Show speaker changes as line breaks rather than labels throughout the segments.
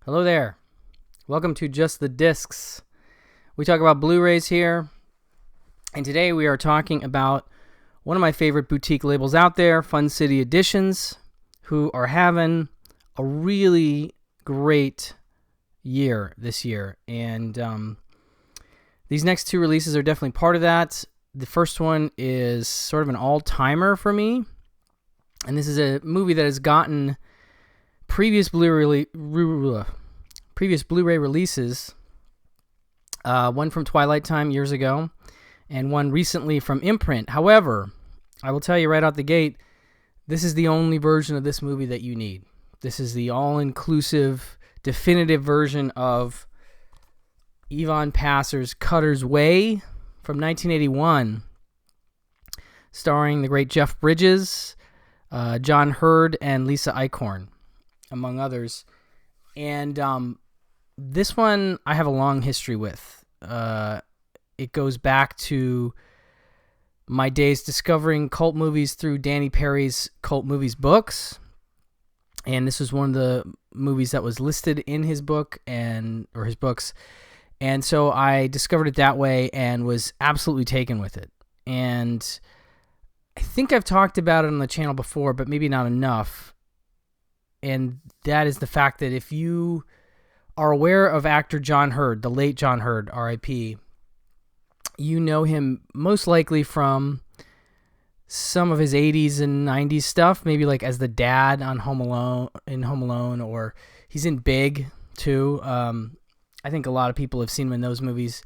Hello there. Welcome to Just the Discs. We talk about Blu-rays here, and today we are talking about one of my favorite boutique labels out there, Fun City Editions, who are having a really great year this year. And these next two releases are definitely part of that. The first one is sort of an all-timer for me, and this is a movie that has gotten previous Blu-ray releases, one from Twilight Time years ago, and one recently from Imprint. However, I will tell you right out the gate, this is the only version of this movie that you need. This is the all-inclusive, definitive version of Yvonne Passer's Cutter's Way from 1981, starring the great Jeff Bridges, John Hurd, and Lisa Eichhorn, among others. And this one I have a long history with. It goes back to my days discovering cult movies through Danny Perry's Cult Movies books. And this was one of the movies that was listed in his book or his books. And so I discovered it that way and was absolutely taken with it. And I think I've talked about it on the channel before, but maybe not enough. And that is the fact that if you are aware of actor John Hurd, the late John Hurd, R.I.P., you know him most likely from some of his 80s and 90s stuff, maybe like as the dad on Home Alone, or he's in Big too. I think a lot of people have seen him in those movies.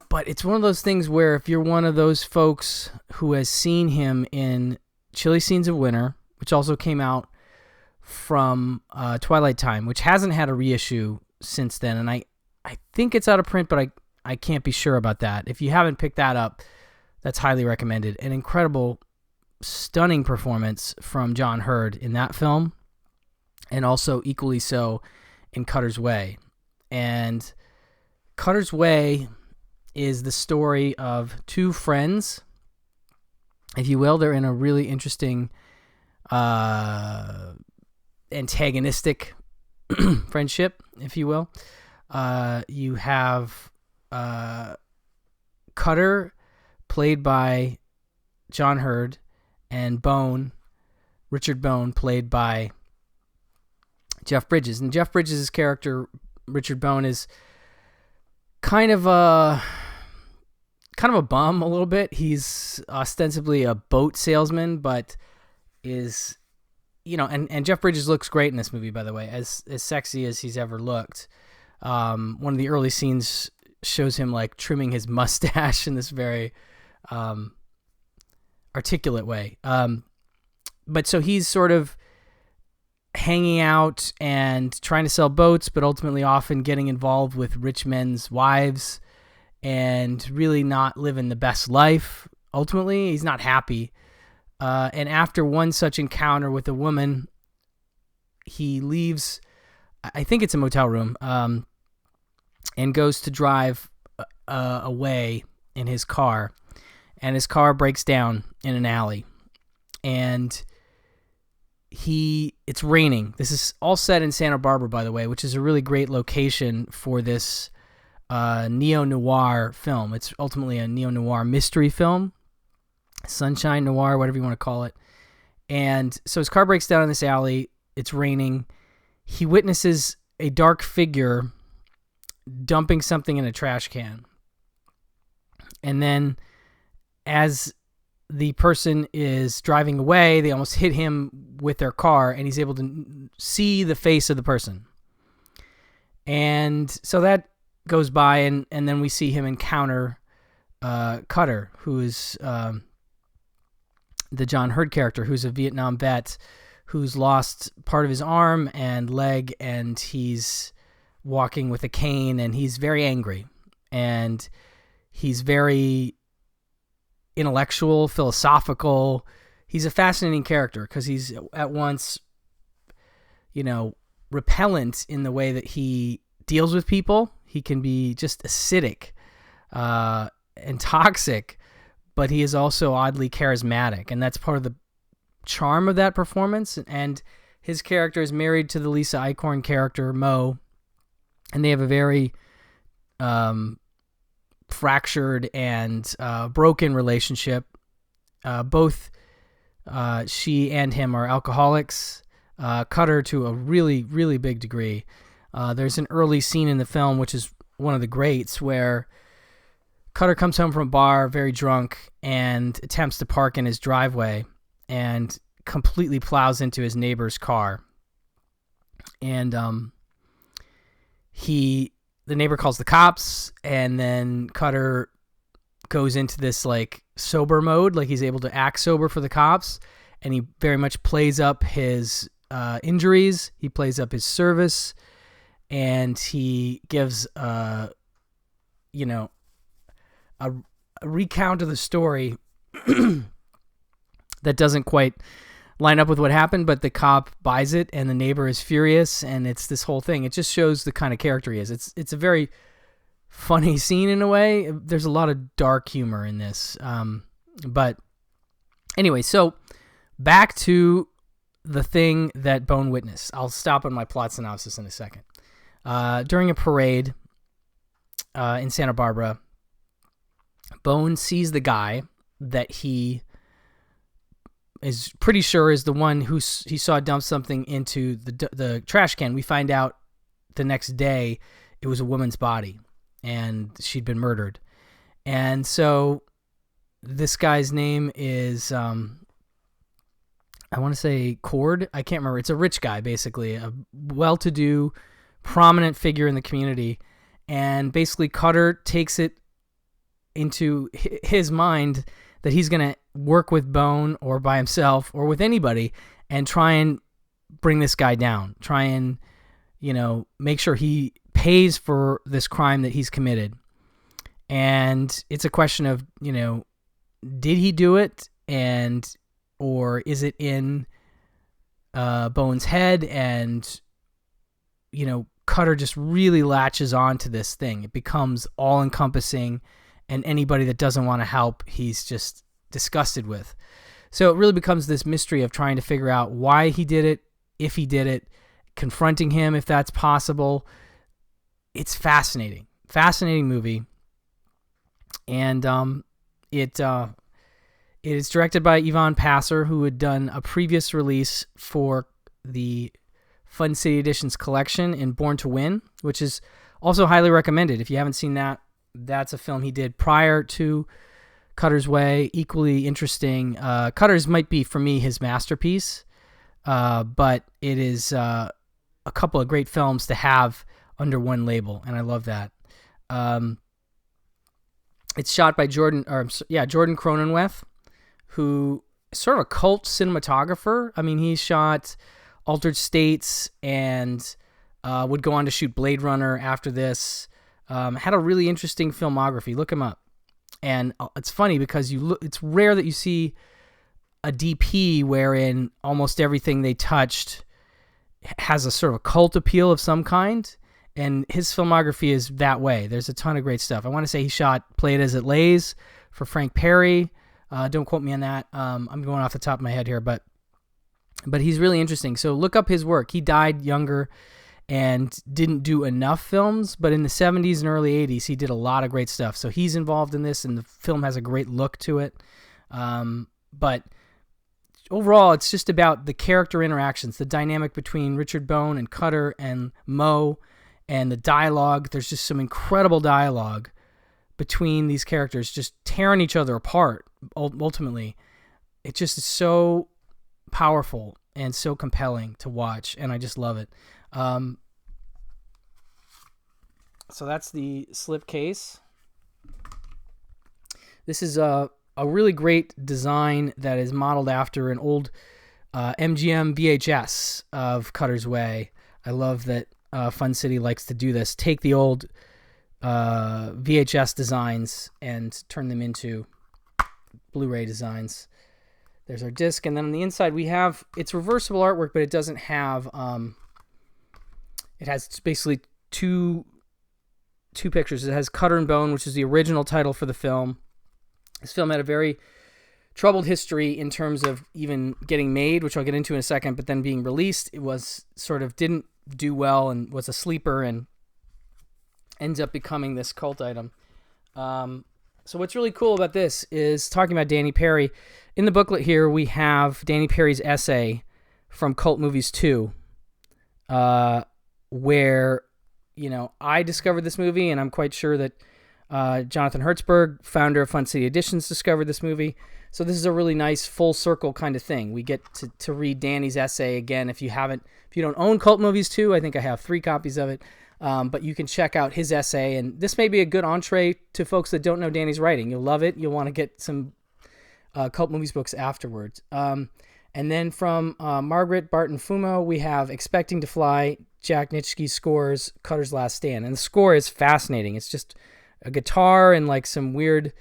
But it's one of those things where if you're one of those folks who has seen him in Chilly Scenes of Winter, which also came out from Twilight Time, which hasn't had a reissue since then, and I think it's out of print, but I can't be sure about that. If you haven't picked that up, that's highly recommended. An incredible, stunning performance from John Hurd in that film, and also equally so in Cutter's Way. And Cutter's Way is the story of two friends, if you will. They're in a really interesting antagonistic friendship, if you will. You have Cutter, played by John Hurd, and Richard Bone, played by Jeff Bridges. And Jeff Bridges' character, Richard Bone, is kind of a bum a little bit. He's ostensibly a boat salesman, but is, and Jeff Bridges looks great in this movie, by the way, as sexy as he's ever looked. One of the early scenes shows him like trimming his mustache in this very articulate way. But so he's sort of hanging out and trying to sell boats, but ultimately often getting involved with rich men's wives and really not living the best life. Ultimately, he's not happy. And after one such encounter with a woman, he leaves, I think it's a motel room, and goes to drive away in his car. And his car breaks down in an alley. And it's raining. This is all set in Santa Barbara, by the way, which is a really great location for this neo-noir film. It's ultimately a neo-noir mystery film. Sunshine noir, whatever you want to call it. And so his car breaks down in this alley. It's raining. He witnesses a dark figure dumping something in a trash can. And then as the person is driving away, they almost hit him with their car, and he's able to see the face of the person. And so that goes by, and then we see him encounter Cutter, who is the John Hurd character, who's a Vietnam vet who's lost part of his arm and leg, and he's walking with a cane, and he's very angry, and he's very intellectual, philosophical. He's a fascinating character because he's at once, repellent in the way that he deals with people. He can be just acidic and toxic, but he is also oddly charismatic, and that's part of the charm of that performance. And His character is married to the Lisa Eichhorn character, Mo, and they have a very fractured and broken relationship. Both she and him are alcoholics. Cutter to a really, really big degree. There's an early scene in the film, which is one of the greats, where Cutter comes home from a bar very drunk and attempts to park in his driveway and completely plows into his neighbor's car. And the neighbor calls the cops, and then Cutter goes into this like sober mode, like he's able to act sober for the cops, and he very much plays up his injuries, he plays up his service, and he gives a recount of the story that doesn't quite line up with what happened, but the cop buys it, and the neighbor is furious, and it's this whole thing. It just shows the kind of character he is. It's a very funny scene in a way. There's a lot of dark humor in this. But anyway, so back to the thing that Bone witnessed. I'll stop on my plot synopsis in a second. During a parade in Santa Barbara, Bone sees the guy that he is pretty sure is the one who he saw dump something into the trash can. We find out the next day it was a woman's body, and she'd been murdered. And so this guy's name is, I want to say Cord. I can't remember. It's a rich guy, basically, a well-to-do, prominent figure in the community. And basically Cutter takes it into his mind that he's going to work with Bone or by himself or with anybody and try and bring this guy down. Try and, make sure he pays for this crime that he's committed. And it's a question of, did he do it, or is it in Bone's head? And, Cutter just really latches on to this thing. It becomes all-encompassing, and anybody that doesn't want to help, he's just disgusted with. So it really becomes this mystery of trying to figure out why he did it, if he did it, confronting him if that's possible. It's fascinating. Fascinating movie. And it is directed by Yvonne Passer, who had done a previous release for the Fun City Editions collection in Born to Win, which is also highly recommended. If you haven't seen that, that's a film he did prior to Cutter's Way. Equally interesting. Cutter's might be, for me, his masterpiece, but it is a couple of great films to have under one label, and I love that. It's shot by Jordan Cronenweth, who is sort of a cult cinematographer. I mean, he shot Altered States and would go on to shoot Blade Runner after this. Had a really interesting filmography. Look him up. And it's funny because it's rare that you see a DP wherein almost everything they touched has a sort of a cult appeal of some kind. And his filmography is that way. There's a ton of great stuff. I want to say he shot Play It As It Lays for Frank Perry. Don't quote me on that. I'm going off the top of my head here, but he's really interesting. So look up his work. He died younger and didn't do enough films, but in the 70s and early 80s, he did a lot of great stuff. So he's involved in this, and the film has a great look to it. But overall, it's just about the character interactions, the dynamic between Richard Bone and Cutter and Mo, and the dialogue. There's just some incredible dialogue between these characters, just tearing each other apart, ultimately. It just is so powerful and so compelling to watch, and I just love it. So that's the slipcase. This is a really great design that is modeled after an old MGM VHS of Cutter's Way. I love that Fun City likes to do this. Take the old VHS designs and turn them into Blu-ray designs. There's our disc, and then on the inside we have, it's reversible artwork, but it doesn't have, it has basically two pictures. It has Cutter and Bone, which is the original title for the film. This film had a very troubled history in terms of even getting made, which I'll get into in a second, but then being released, it was sort of didn't do well and was a sleeper and ends up becoming this cult item. So what's really cool about this is talking about Danny Perry. In the booklet here, we have Danny Perry's essay from Cult Movies 2, where, I discovered this movie, and I'm quite sure that Jonathan Hertzberg, founder of Fun City Editions, discovered this movie. So this is a really nice full circle kind of thing. We get to read Danny's essay again. If you don't own Cult Movies 2, I think I have 3 copies of it. But you can check out his essay, and this may be a good entree to folks that don't know Danny's writing. You'll love it. You'll want to get some Cult Movies books afterwards. And then from Margaret Barton Fumo, we have Expecting to Fly, Jack Nitschke scores Cutter's Last Stand. And the score is fascinating. It's just a guitar and like some weird,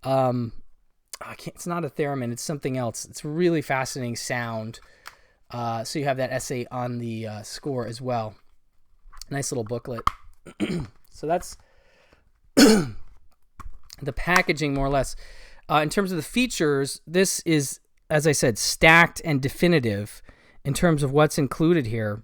it's not a theremin, it's something else. It's really fascinating sound. So you have that essay on the score as well. Nice little booklet. So that's the packaging, more or less. In terms of the features, this is, as I said, stacked and definitive in terms of what's included here.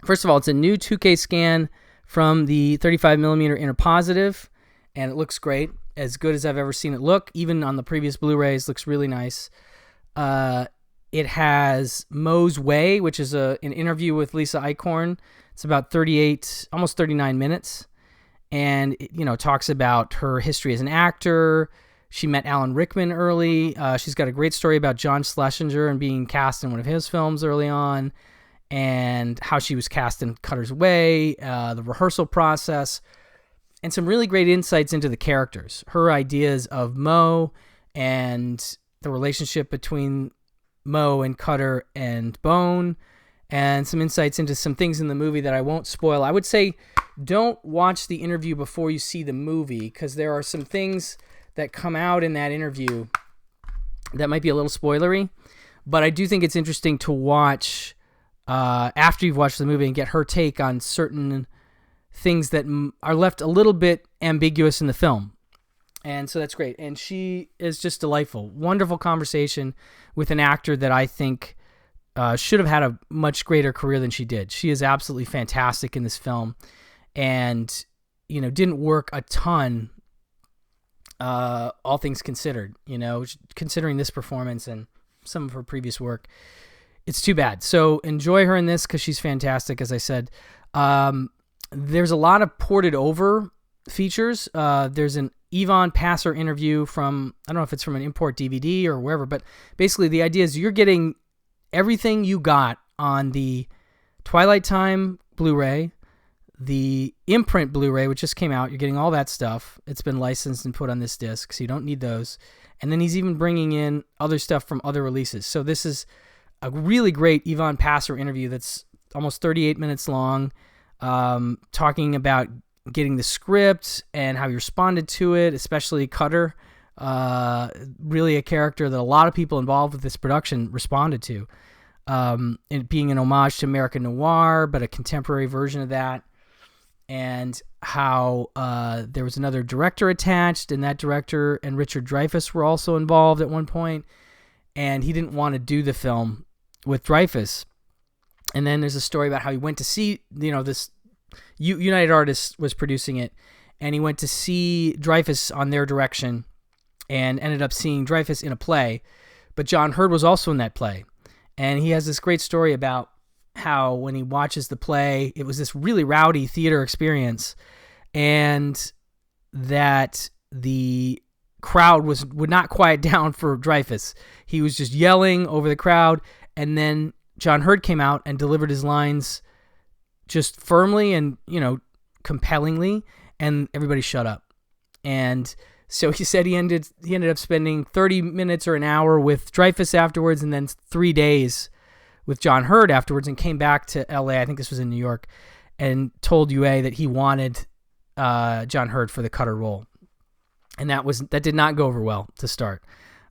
First of all, it's a new 2K scan from the 35mm interpositive, and it looks great. As good as I've ever seen it look. Even on the previous Blu-rays, looks really nice. It has Mo's Way, which is an interview with Lisa Eichhorn. It's about 38, almost 39 minutes. And it, talks about her history as an actor. She met Alan Rickman early. She's got a great story about John Schlesinger and being cast in one of his films early on, and how she was cast in Cutter's Way, the rehearsal process, and some really great insights into the characters. Her ideas of Mo and the relationship between Mo and Cutter and Bone, and some insights into some things in the movie that I won't spoil. I would say don't watch the interview before you see the movie, because there are some things that come out in that interview that might be a little spoilery, but I do think it's interesting to watch after you've watched the movie and get her take on certain things that are left a little bit ambiguous in the film. And so that's great. And she is just delightful. Wonderful conversation with an actor that I think should have had a much greater career than she did. She is absolutely fantastic in this film, and didn't work a ton, all things considered, considering this performance and some of her previous work. It's too bad. So enjoy her in this because she's fantastic, as I said. There's a lot of ported over features. There's an Yvonne Passer interview from, I don't know if it's from an import DVD or wherever, but basically the idea is you're getting everything you got on the Twilight Time Blu-ray, the imprint Blu-ray, which just came out. You're getting all that stuff. It's been licensed and put on this disc, so you don't need those. And then he's even bringing in other stuff from other releases. So this is a really great Yvonne Passer interview that's almost 38 minutes long, talking about getting the script and how he responded to it, especially Cutter, really a character that a lot of people involved with this production responded to, it being an homage to American noir, but a contemporary version of that, and how there was another director attached, and that director and Richard Dreyfuss were also involved at one point, and he didn't want to do the film with Dreyfuss. And then there's a story about how he went to see, this United Artists was producing it, and he went to see Dreyfuss on their direction and ended up seeing Dreyfuss in a play, but John Hurd was also in that play. And he has this great story about how when he watches the play, it was this really rowdy theater experience, and that the crowd would not quiet down for Dreyfuss. He was just yelling over the crowd, and then John Hurd came out and delivered his lines just firmly and, compellingly, and everybody shut up. And so he said he ended up spending 30 minutes or an hour with Dreyfuss afterwards, and then 3 days with John Hurd afterwards, and came back to LA, I think this was in New York, and told UA that he wanted John Hurd for the Cutter role. And that did not go over well to start.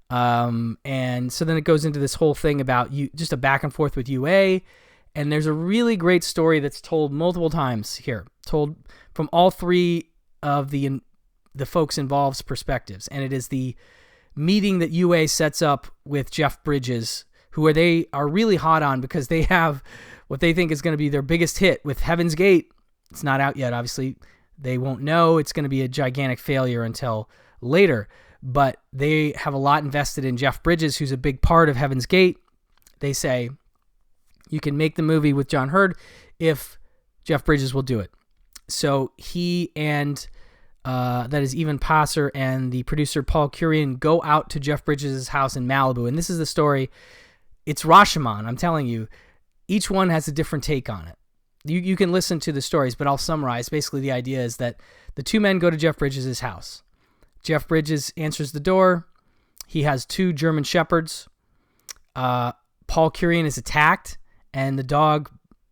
And so then it goes into this whole thing about just a back and forth with UA, and there's a really great story that's told multiple times here, told from all three of the folks involved's perspectives, and it is the meeting that UA sets up with Jeff Bridges, who they are really hot on because they have what they think is going to be their biggest hit with Heaven's Gate. It's not out yet, obviously. They won't know. It's going to be a gigantic failure until later. But they have a lot invested in Jeff Bridges, who's a big part of Heaven's Gate. They say, you can make the movie with John Hurd if Jeff Bridges will do it. So he and that is Evan Passer and the producer Paul Curian go out to Jeff Bridges' house in Malibu. And this is the story. It's Rashomon, I'm telling you. Each one has a different take on it. You can listen to the stories, but I'll summarize. Basically, the idea is that the two men go to Jeff Bridges' house. Jeff Bridges answers the door. He has 2 German shepherds. Paul Curian is attacked, and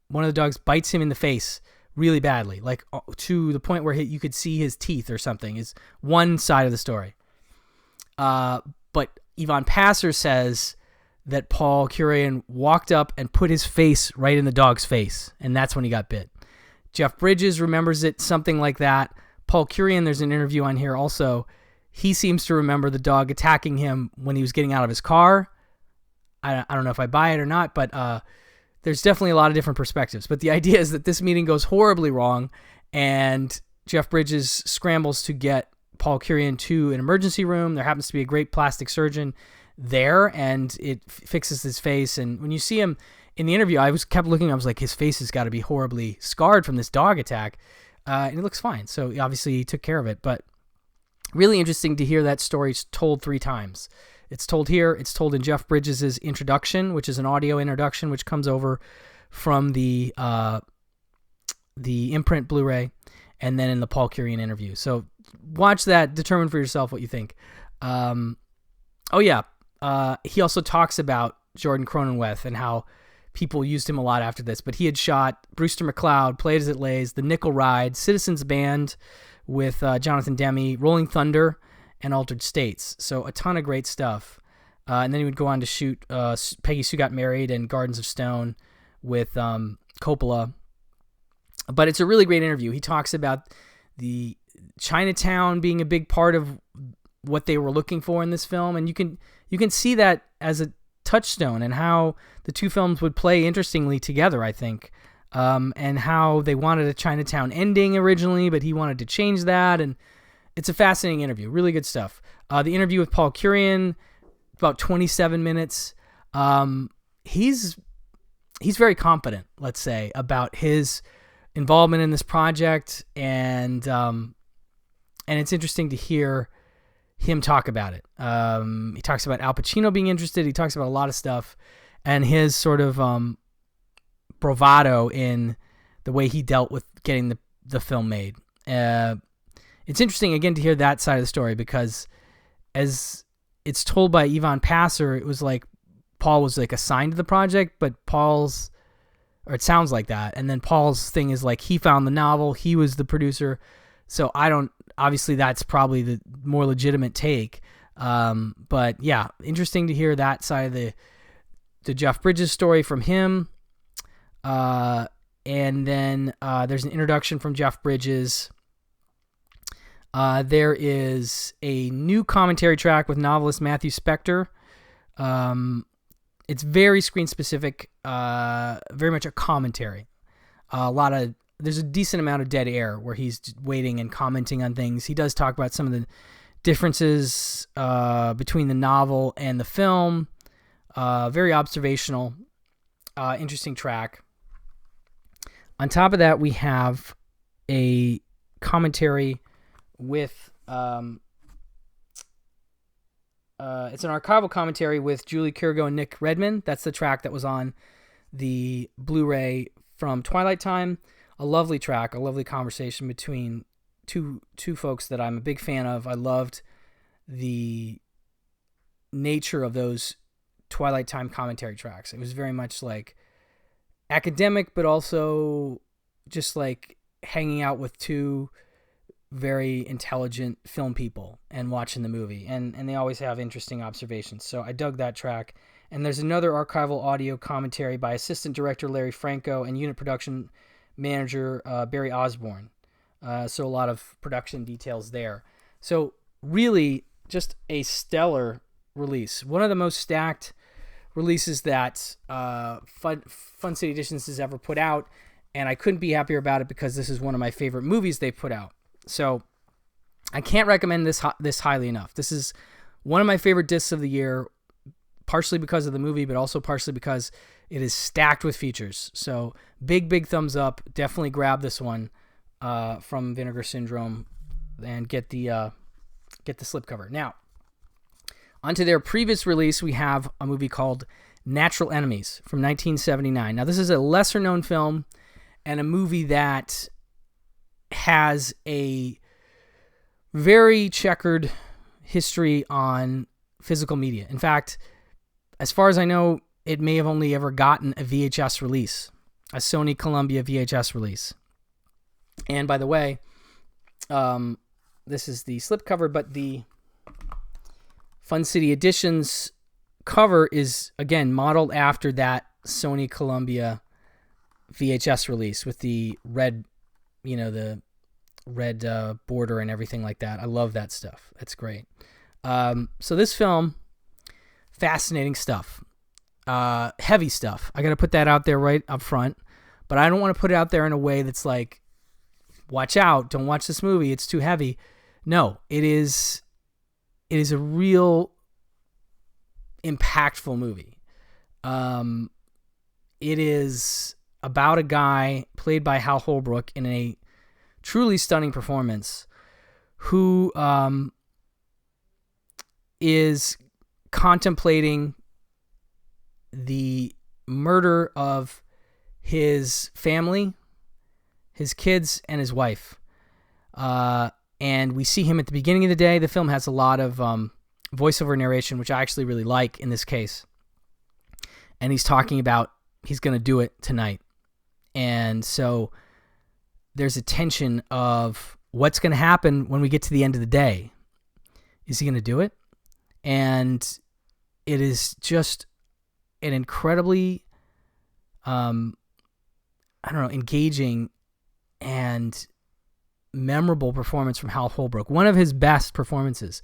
one of the dogs bites him in the face really badly, like to the point where you could see his teeth or something, is one side of the story. But Ivan Passer says that Paul Curian walked up and put his face right in the dog's face, and that's when he got bit. Jeff Bridges remembers it something like that. Paul Curian, there's an interview on here also. He seems to remember the dog attacking him when he was getting out of his car. I don't know if I buy it or not, but there's definitely a lot of different perspectives. But the idea is that this meeting goes horribly wrong, and Jeff Bridges scrambles to get Paul Curian to an emergency room. There happens to be a great plastic surgeon there, and it fixes his face. And when you see him in the interview, I kept looking. I was like, his face has got to be horribly scarred from this dog attack, and it looks fine. So obviously he took care of it. But really interesting to hear that story told 3 times. It's told here. It's told in Jeff Bridges' introduction, which is an audio introduction, which comes over from the imprint Blu-ray, and then in the Paul Curian interview. So watch that. Determine for yourself what you think. He also talks about Jordan Cronenweth and how people used him a lot after this. But he had shot Brewster McCloud, Played as It Lays, The Nickel Ride, Citizens Band with Jonathan Demme, Rolling Thunder, and Altered States. So a ton of great stuff. And then he would go on to shoot Peggy Sue Got Married and Gardens of Stone with Coppola. But it's a really great interview. He talks about the Chinatown being a big part of what they were looking for in this film, and you can see that as a touchstone and how the two films would play interestingly together, I think, and how they wanted a Chinatown ending originally, but he wanted to change that, and it's a fascinating interview. Really good stuff. The interview with Paul Curian, about 27 minutes. He's very confident, let's say, about his involvement in this project, and it's interesting to hear him talk about it. He talks about Al Pacino being interested. He talks about a lot of stuff, and his sort of bravado in the way he dealt with getting the film made. It's interesting, again, to hear that side of the story, because as it's told by Ivan Passer, it was like Paul was like assigned to the project, but it sounds like that. And then Paul's thing is like he found the novel, he was the producer. So obviously that's probably the more legitimate take. But yeah, interesting to hear that side of the Jeff Bridges story from him. And then there's an introduction from Jeff Bridges. There is a new commentary track with novelist Matthew Spector. It's very screen specific, very much a commentary. There's a decent amount of dead air where he's waiting and commenting on things. He does talk about some of the differences between the novel and the film. Very observational, interesting track. On top of that, we have a commentary with it's an archival commentary with Julie Kirgo and Nick Redman. That's the track that was on the Blu-ray from Twilight Time. A lovely track, a lovely conversation between two folks that I'm a big fan of. I loved the nature of those Twilight Time commentary tracks. It was very much like academic, but also just like hanging out with two very intelligent film people and watching the movie, and they always have interesting observations. So I dug that track. And there's another archival audio commentary by assistant director Larry Franco and unit production manager Barry Osborne. So a lot of production details there. So really just a stellar release. One of the most stacked releases that Fun City Editions has ever put out, and I couldn't be happier about it because this is one of my favorite movies they've put out. So I can't recommend this highly enough. This is one of my favorite discs of the year, partially because of the movie, but also partially because it is stacked with features. So big thumbs up. Definitely grab this one from Vinegar Syndrome and get the slipcover. Now, onto their previous release, we have a movie called Natural Enemies from 1979. Now, this is a lesser-known film and a movie that has a very checkered history on physical media. In fact, as far as I know, it may have only ever gotten a VHS release, a Sony Columbia VHS release. And by the way, this is the slipcover, but the Fun City Editions cover is, again, modeled after that Sony Columbia VHS release with the red, the red border and everything like that. I love that stuff. That's great. So this film, fascinating stuff. Heavy stuff. I got to put that out there right up front, but I don't want to put it out there in a way that's like, watch out, don't watch this movie, it's too heavy. No, it is a real impactful movie. It is about a guy played by Hal Holbrook in a truly stunning performance who is contemplating the murder of his family, his kids, and his wife. And we see him at the beginning of the day. The film has a lot of voiceover narration, which I actually really like in this case. And he's talking about he's going to do it tonight. And so there's a tension of what's going to happen when we get to the end of the day. Is he going to do it? And it is just an incredibly, engaging and memorable performance from Hal Holbrook. One of his best performances.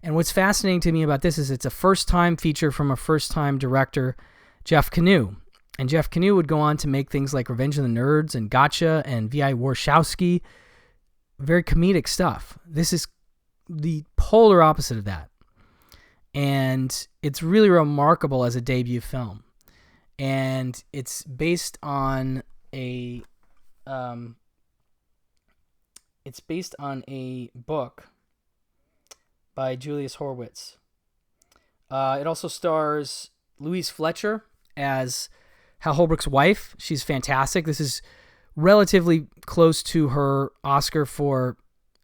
And what's fascinating to me about this is it's a first-time feature from a first-time director, Jeff Kanew. And Jeff Kanew would go on to make things like Revenge of the Nerds and Gotcha and V.I. Warshawski. Very comedic stuff. This is the polar opposite of that. And it's really remarkable as a debut film. And it's based on a book by Julius Horwitz. It also stars Louise Fletcher as Hal Holbrook's wife. She's fantastic. This is relatively close to her Oscar for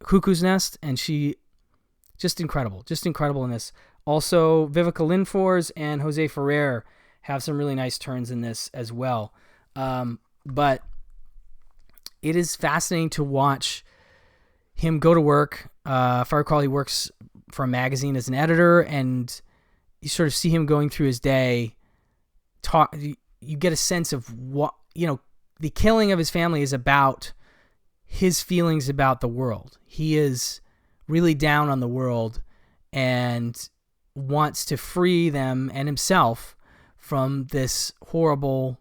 Cuckoo's Nest, and she just incredible in this. Also, Vivica Lindfors and Jose Ferrer have some really nice turns in this as well. But it is fascinating to watch him go to work. If I recall, he works for a magazine as an editor, and you sort of see him going through his day. You get a sense of what, the killing of his family is about his feelings about the world. He is really down on the world and wants to free them and himself from this horrible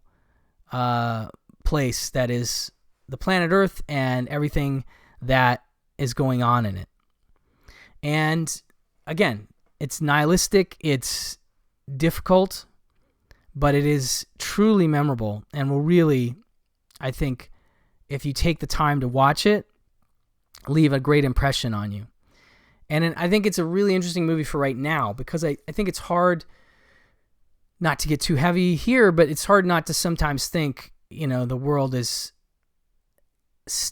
place that is the planet Earth and everything that is going on in it. And again, it's nihilistic, it's difficult, but it is truly memorable and will really, I think, if you take the time to watch it, leave a great impression on you. And I think it's a really interesting movie for right now because I think it's hard not to get too heavy here, but it's hard not to sometimes think, the world is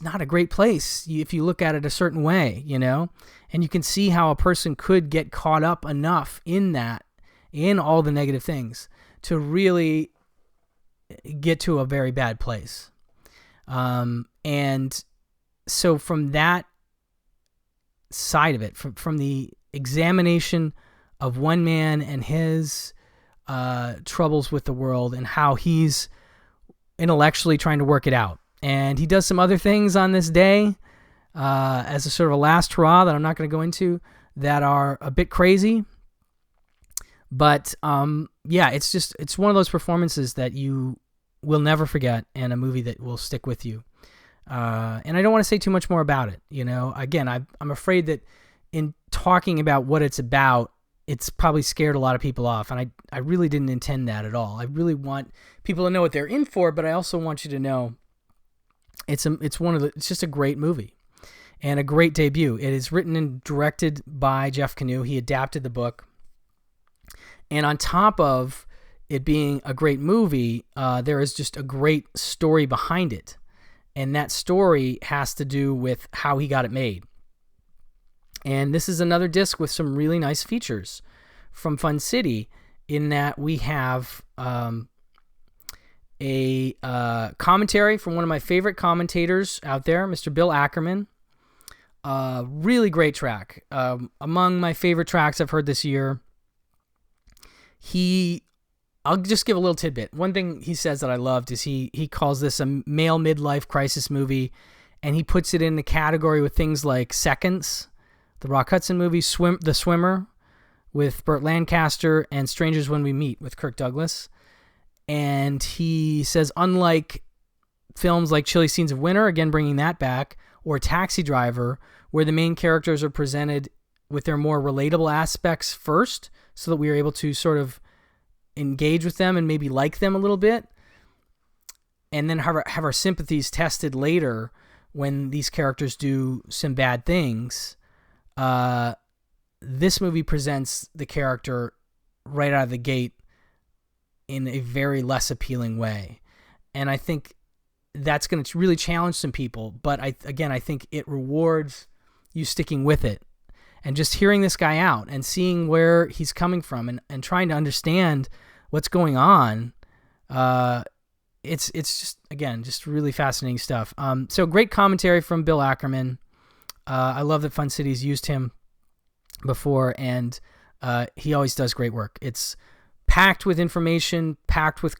not a great place if you look at it a certain way, and you can see how a person could get caught up enough in that, in all the negative things, to really get to a very bad place. And so from that side of it, from the examination of one man and his troubles with the world and how he's intellectually trying to work it out. And he does some other things on this day as a sort of a last hurrah that I'm not going to go into that are a bit crazy. But yeah, it's one of those performances that you will never forget, and a movie that will stick with you. And I don't want to say too much more about it. Again, I'm afraid that in talking about what it's about, it's probably scared a lot of people off, and I really didn't intend that at all. I really want people to know what they're in for, but I also want you to know it's just a great movie and a great debut. It is written and directed by Jeff Canoe. He adapted the book. And on top of it being a great movie, there is just a great story behind it. And that story has to do with how he got it made. And this is another disc with some really nice features from Fun City, in that we have a commentary from one of my favorite commentators out there, Mr. Bill Ackerman. Really great track. Among my favorite tracks I've heard this year. I'll just give a little tidbit. One thing he says that I loved is he calls this a male midlife crisis movie, and he puts it in the category with things like Seconds, the Rock Hudson movie, The Swimmer with Burt Lancaster, and Strangers When We Meet with Kirk Douglas. And he says, unlike films like Chilly Scenes of Winter, again bringing that back, or Taxi Driver, where the main characters are presented with their more relatable aspects first, so that we are able to sort of engage with them and maybe like them a little bit, and then have our sympathies tested later when these characters do some bad things. This movie presents the character right out of the gate in a very less appealing way. And I think that's going to really challenge some people. But I think it rewards you sticking with it and just hearing this guy out and seeing where he's coming from and trying to understand what's going on. It's just, again, just really fascinating stuff. So great commentary from Bill Ackerman. I love that Fun City's used him before, and he always does great work. It's packed with information, packed with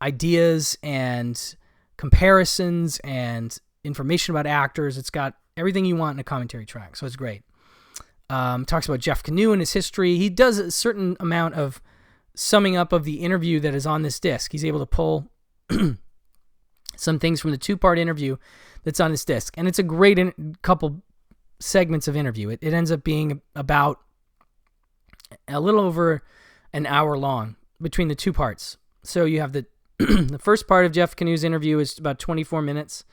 ideas and comparisons and information about actors. It's got everything you want in a commentary track, so it's great. Talks about Jeff Canoe and his history. He does a certain amount of summing up of the interview that is on this disc. He's able to pull some things from the 2-part interview that's on this disc, and it's a great couple segments of interview. It ends up being about a little over an hour long between the 2 parts. So you have the the first part of Jeff Canoe's interview is about 24 minutes,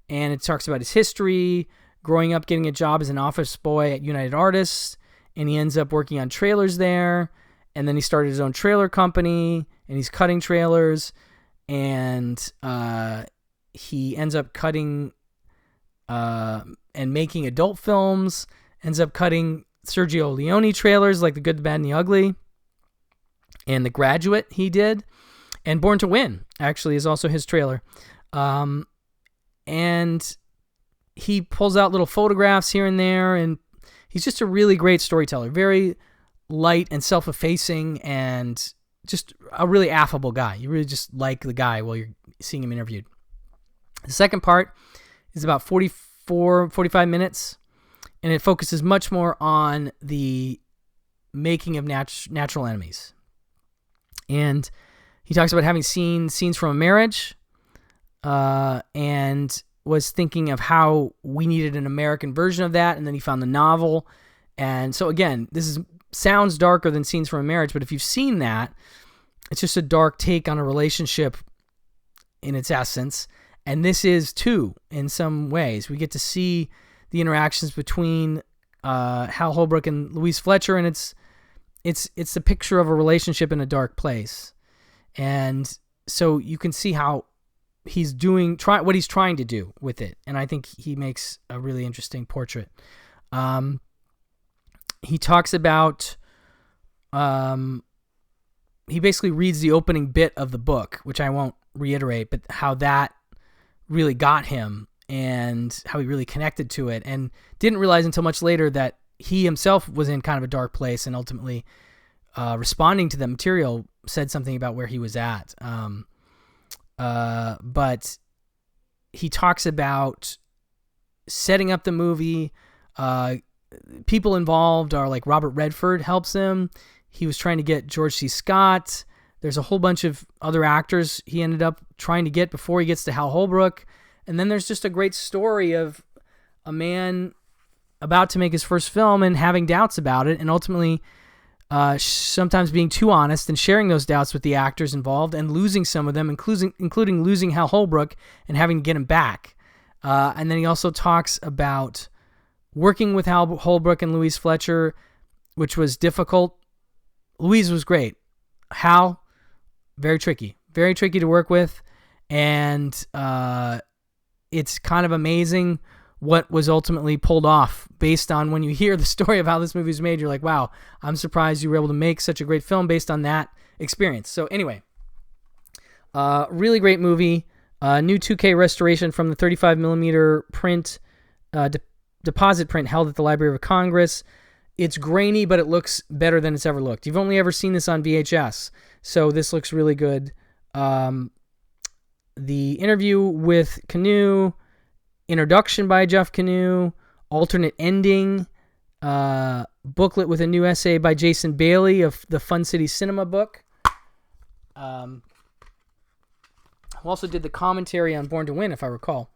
and it talks about his history, growing up, getting a job as an office boy at United Artists, and he ends up working on trailers there, and then he started his own trailer company, and he's cutting trailers, and he ends up cutting and making adult films, ends up cutting Sergio Leone trailers like The Good, the Bad, and the Ugly, and The Graduate he did, and Born to Win actually is also his trailer. And he pulls out little photographs here and there, and he's just a really great storyteller, very light and self-effacing, and just a really affable guy. You really just like the guy while you're seeing him interviewed. The second part is about 45 minutes, and it focuses much more on the making of Natural Enemies. And he talks about having seen Scenes from a Marriage, and was thinking of how we needed an American version of that, and then he found the novel. And so again, sounds darker than Scenes from a Marriage, but if you've seen that, it's just a dark take on a relationship in its essence. And this is too, in some ways. We get to see the interactions between Hal Holbrook and Louise Fletcher, and it's a picture of a relationship in a dark place. And so you can see how he's doing what he's trying to do with it, and I think he makes a really interesting portrait. He talks about he basically reads the opening bit of the book, which I won't reiterate, but how that really got him and how he really connected to it, and didn't realize until much later that he himself was in kind of a dark place, and ultimately responding to the material said something about where he was at. But he talks about setting up the movie, People involved are like Robert Redford helps him. He was trying to get George C. Scott. There's a whole bunch of other actors he ended up trying to get before he gets to Hal Holbrook. And then there's just a great story of a man about to make his first film and having doubts about it, and ultimately sometimes being too honest and sharing those doubts with the actors involved and losing some of them, including losing Hal Holbrook and having to get him back. And then he also talks about working with Hal Holbrook and Louise Fletcher, which was difficult. Louise was great. Hal, very tricky to work with. And it's kind of amazing what was ultimately pulled off based on when you hear the story of how this movie was made. You're like, wow, I'm surprised you were able to make such a great film based on that experience. So anyway, really great movie. New 2K restoration from the 35 millimeter print, deposit print held at the Library of Congress. It's grainy, but it looks better than it's ever looked. You've only ever seen this on VHS, so this looks really good. The interview with Canu, introduction by Jeff Canu, alternate ending, booklet with a new essay by Jason Bailey of the Fun City Cinema book. Who also did the commentary on Born to Win, if I recall.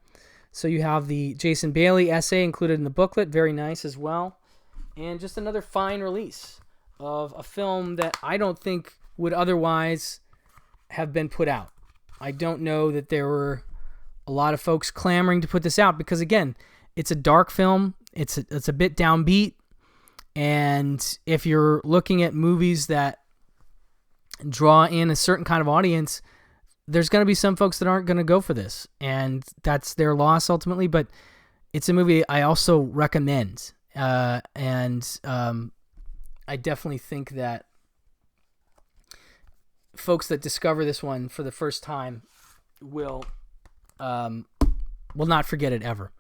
So you have the Jason Bailey essay included in the booklet, very nice as well. And just another fine release of a film that I don't think would otherwise have been put out. I don't know that there were a lot of folks clamoring to put this out because, again, it's a dark film. It's a bit downbeat. And if you're looking at movies that draw in a certain kind of audience, there's going to be some folks that aren't going to go for this. And that's their loss ultimately. But it's a movie I also recommend. I definitely think that folks that discover this one for the first time will not forget it ever.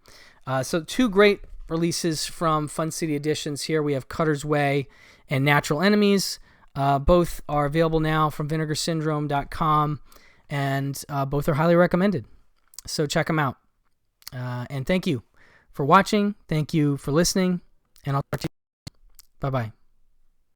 So two great releases from Fun City Editions here. We have Cutter's Way and Natural Enemies. Both are available now from vinegarsyndrome.com, and both are highly recommended. So check them out. And thank you for watching. Thank you for listening, and I'll talk to you. Bye-bye.